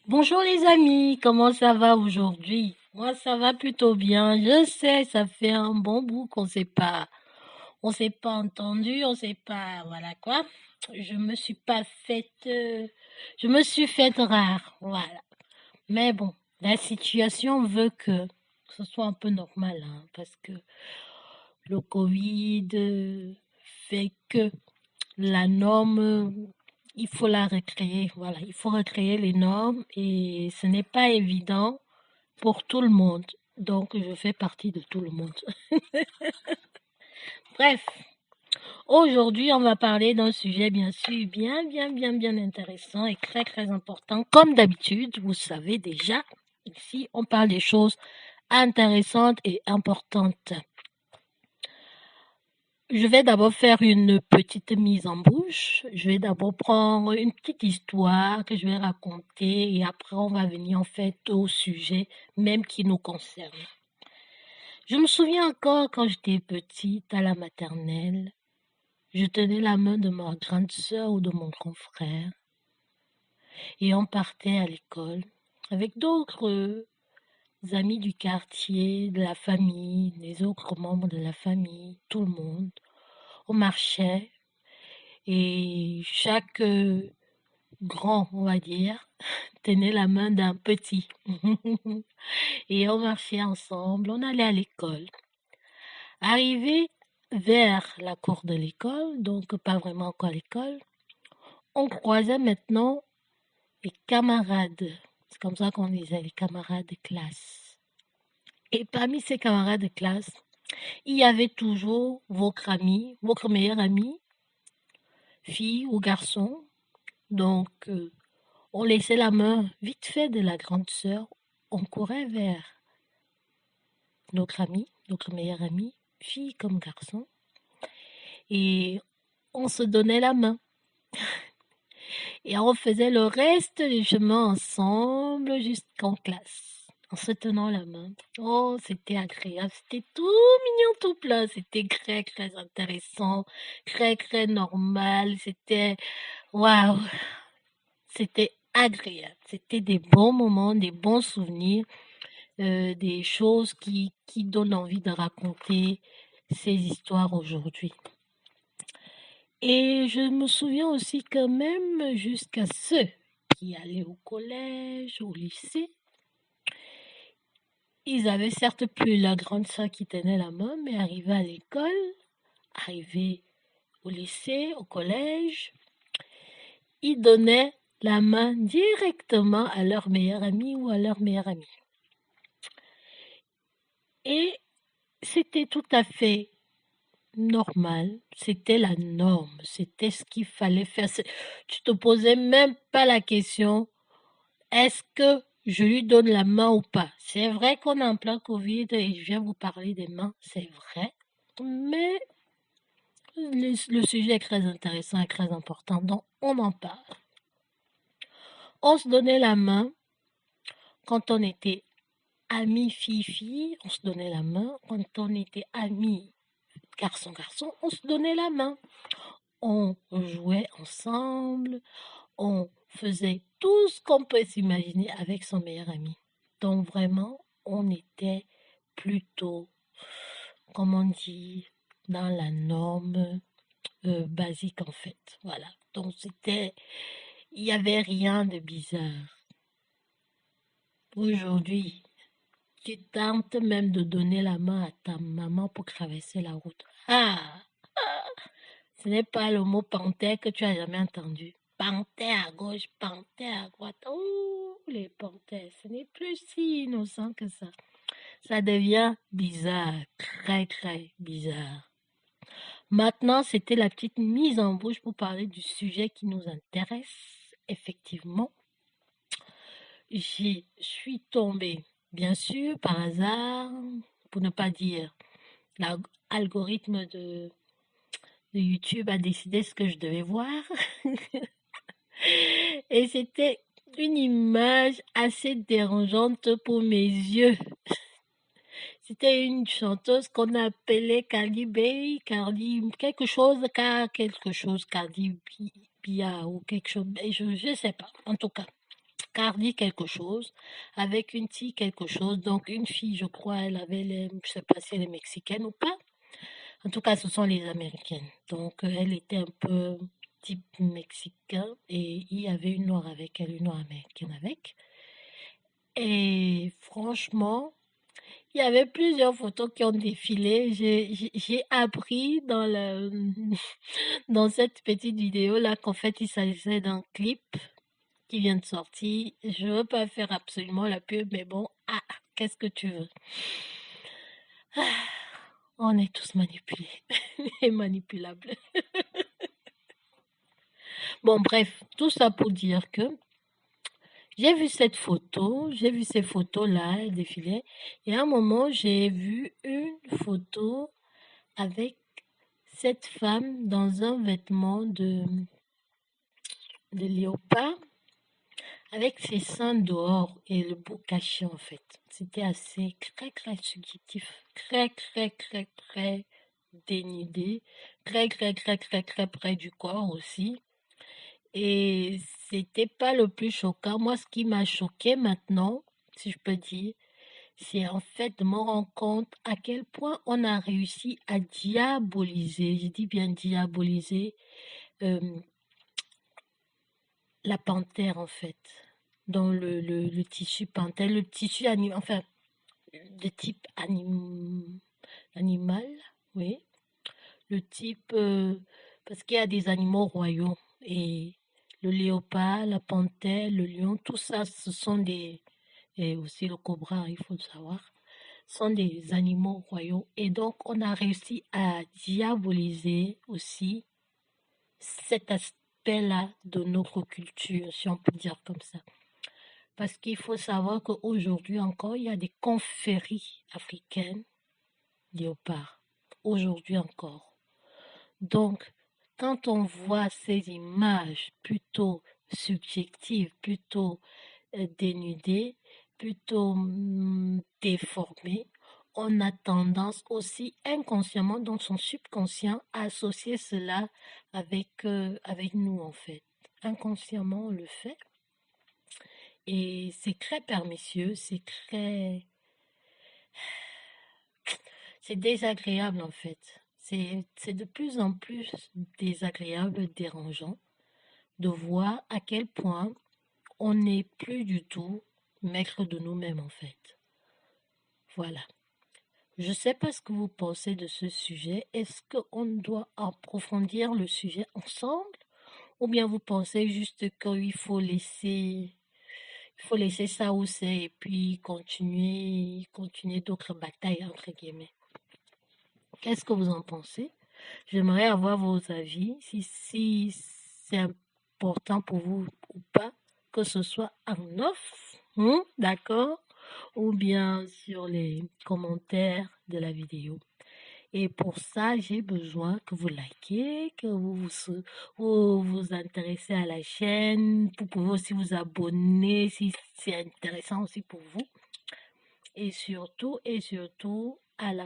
Bonjour les amis, comment ça va aujourd'hui? Moi ça va plutôt bien. Je sais, ça fait un bon bout qu'on s'est pas entendu, on s'est pas, voilà quoi. Je me suis pas faite, je me suis faite rare, voilà. Mais bon, la situation veut que ce soit un peu normal, hein, parce que le Covid fait que la norme, il faut la recréer, voilà. Il faut recréer les normes et ce n'est pas évident pour tout le monde. Donc, je fais partie de tout le monde. Bref, aujourd'hui, on va parler d'un sujet, bien sûr, bien intéressant et très important. Comme d'habitude, vous savez déjà, ici, on parle des choses intéressantes et importantes. Je vais d'abord faire une petite mise en bouche. Je vais d'abord prendre une petite histoire que je vais raconter et après on va venir en fait au sujet même qui nous concerne. Je me souviens encore quand j'étais petite à la maternelle, je tenais la main de ma grande sœur ou de mon grand frère et on partait à l'école avec d'autres amis du quartier, de la famille, les autres membres de la famille, tout le monde. On marchait et chaque grand, on va dire, tenait la main d'un petit. Et on marchait ensemble, on allait à l'école. Arrivé vers la cour de l'école, donc pas vraiment encore à l'école, on croisait maintenant les camarades. C'est comme ça qu'on disait, les camarades de classe. Et parmi ces camarades de classe, il y avait toujours votre ami, votre meilleur ami, fille ou garçon. Donc, on laissait la main vite fait de la grande sœur. On courait vers notre ami, notre meilleur ami, fille comme garçon. Et on se donnait la main. Et on faisait le reste du chemin ensemble jusqu'en classe, en se tenant la main. Oh, c'était agréable, c'était tout mignon, tout plein, c'était très intéressant, très normal, c'était, waouh, c'était agréable, c'était des bons moments, des bons souvenirs, des choses qui donnent envie de raconter ces histoires aujourd'hui. Et je me souviens aussi quand même jusqu'à ceux qui allaient au collège, au lycée, ils avaient certes plus la grande sœur qui tenait la main, mais arrivés à l'école, arrivés au lycée, au collège, ils donnaient la main directement à leur meilleur ami ou à leur meilleure amie. Et c'était tout à fait normal, c'était la norme, c'était ce qu'il fallait faire. Tu te posais même pas la question, est-ce que je lui donne la main ou pas? C'est vrai qu'on est en plein Covid et je viens vous parler des mains, c'est vrai, mais le sujet est très intéressant et très important, donc on en parle. On se donnait la main quand on était amis fille-fille, on se donnait la main. Quand on était amis garçon-garçon, on se donnait la main. On jouait ensemble, on faisait tout ce qu'on peut s'imaginer avec son meilleur ami. Donc vraiment, on était plutôt, comment on dit, dans la norme basique en fait. Voilà. Donc il n'y avait rien de bizarre. Aujourd'hui, tu tentes même de donner la main à ta maman pour traverser la route. Ah, ce n'est pas le mot panthère que tu as jamais entendu. Panthère à gauche, panthère à droite. Oh, les panthères, ce n'est plus si innocent que ça. Ça devient bizarre, très bizarre. Maintenant, c'était la petite mise en bouche pour parler du sujet qui nous intéresse. Effectivement, j'y suis tombée, bien sûr, par hasard, pour ne pas dire l'algorithme de YouTube a décidé ce que je devais voir. Et c'était une image assez dérangeante pour mes yeux. C'était une chanteuse qu'on appelait Cardi B, quelque chose, Cardi Bia ou quelque chose, je sais pas, en tout cas. Cardi quelque chose, avec une T quelque chose. Donc, une fille, je crois, elle avait les, je sais pas si elle est mexicaine ou pas. En tout cas, ce sont les Américaines. Donc, elle était un peu type mexicain et il y avait une noire avec elle, une noire américaine avec. Et franchement, il y avait plusieurs photos qui ont défilé. J'ai appris dans dans cette petite vidéo-là qu'en fait, il s'agissait d'un clip qui vient de sortir. Je veux pas faire absolument la pub, mais bon, qu'est-ce que tu veux? On est tous manipulés et manipulables. Bon, bref, tout ça pour dire que j'ai vu cette photo, j'ai vu ces photos-là, elles défilaient, et à un moment, j'ai vu une photo avec cette femme dans un vêtement de léopard, avec ses seins dehors et le bout caché en fait. C'était assez très subjectif, très dénudé, très près du corps aussi. Et c'était pas le plus choquant. Moi, ce qui m'a choqué maintenant, si je peux dire, c'est en fait de me rendre compte à quel point on a réussi à diaboliser, je dis bien diaboliser, euh, la panthère en fait, dans le tissu panthère, le tissu animal, enfin, de type animal, oui, le type, parce qu'il y a des animaux royaux, et le léopard, la panthère, le lion, tout ça, ce sont et aussi le cobra, il faut le savoir, sont des animaux royaux, et donc on a réussi à diaboliser aussi cet aspect-là de notre culture, si on peut dire comme ça. Parce qu'il faut savoir qu'aujourd'hui encore, il y a des confréries africaines léopards. Aujourd'hui encore. Donc, quand on voit ces images plutôt subjectives, plutôt dénudées, plutôt déformées, on a tendance aussi inconsciemment, dans son subconscient, à associer cela avec nous en fait. Inconsciemment, on le fait. Et c'est très pernicieux, c'est désagréable en fait. C'est de plus en plus désagréable, dérangeant de voir à quel point on n'est plus du tout maître de nous-mêmes en fait. Voilà. Je ne sais pas ce que vous pensez de ce sujet. Est-ce qu'on doit approfondir le sujet ensemble? Ou bien vous pensez juste qu'il faut laisser ça où c'est et puis continuer d'autres batailles, entre guillemets. Qu'est-ce que vous en pensez? J'aimerais avoir vos avis, si c'est important pour vous ou pas, que ce soit en off, d'accord? Ou bien sur les commentaires de la vidéo. Et pour ça, j'ai besoin que vous likez, que vous intéressez à la chaîne. Vous pouvez aussi vous abonner si c'est intéressant aussi pour vous. Et surtout, à la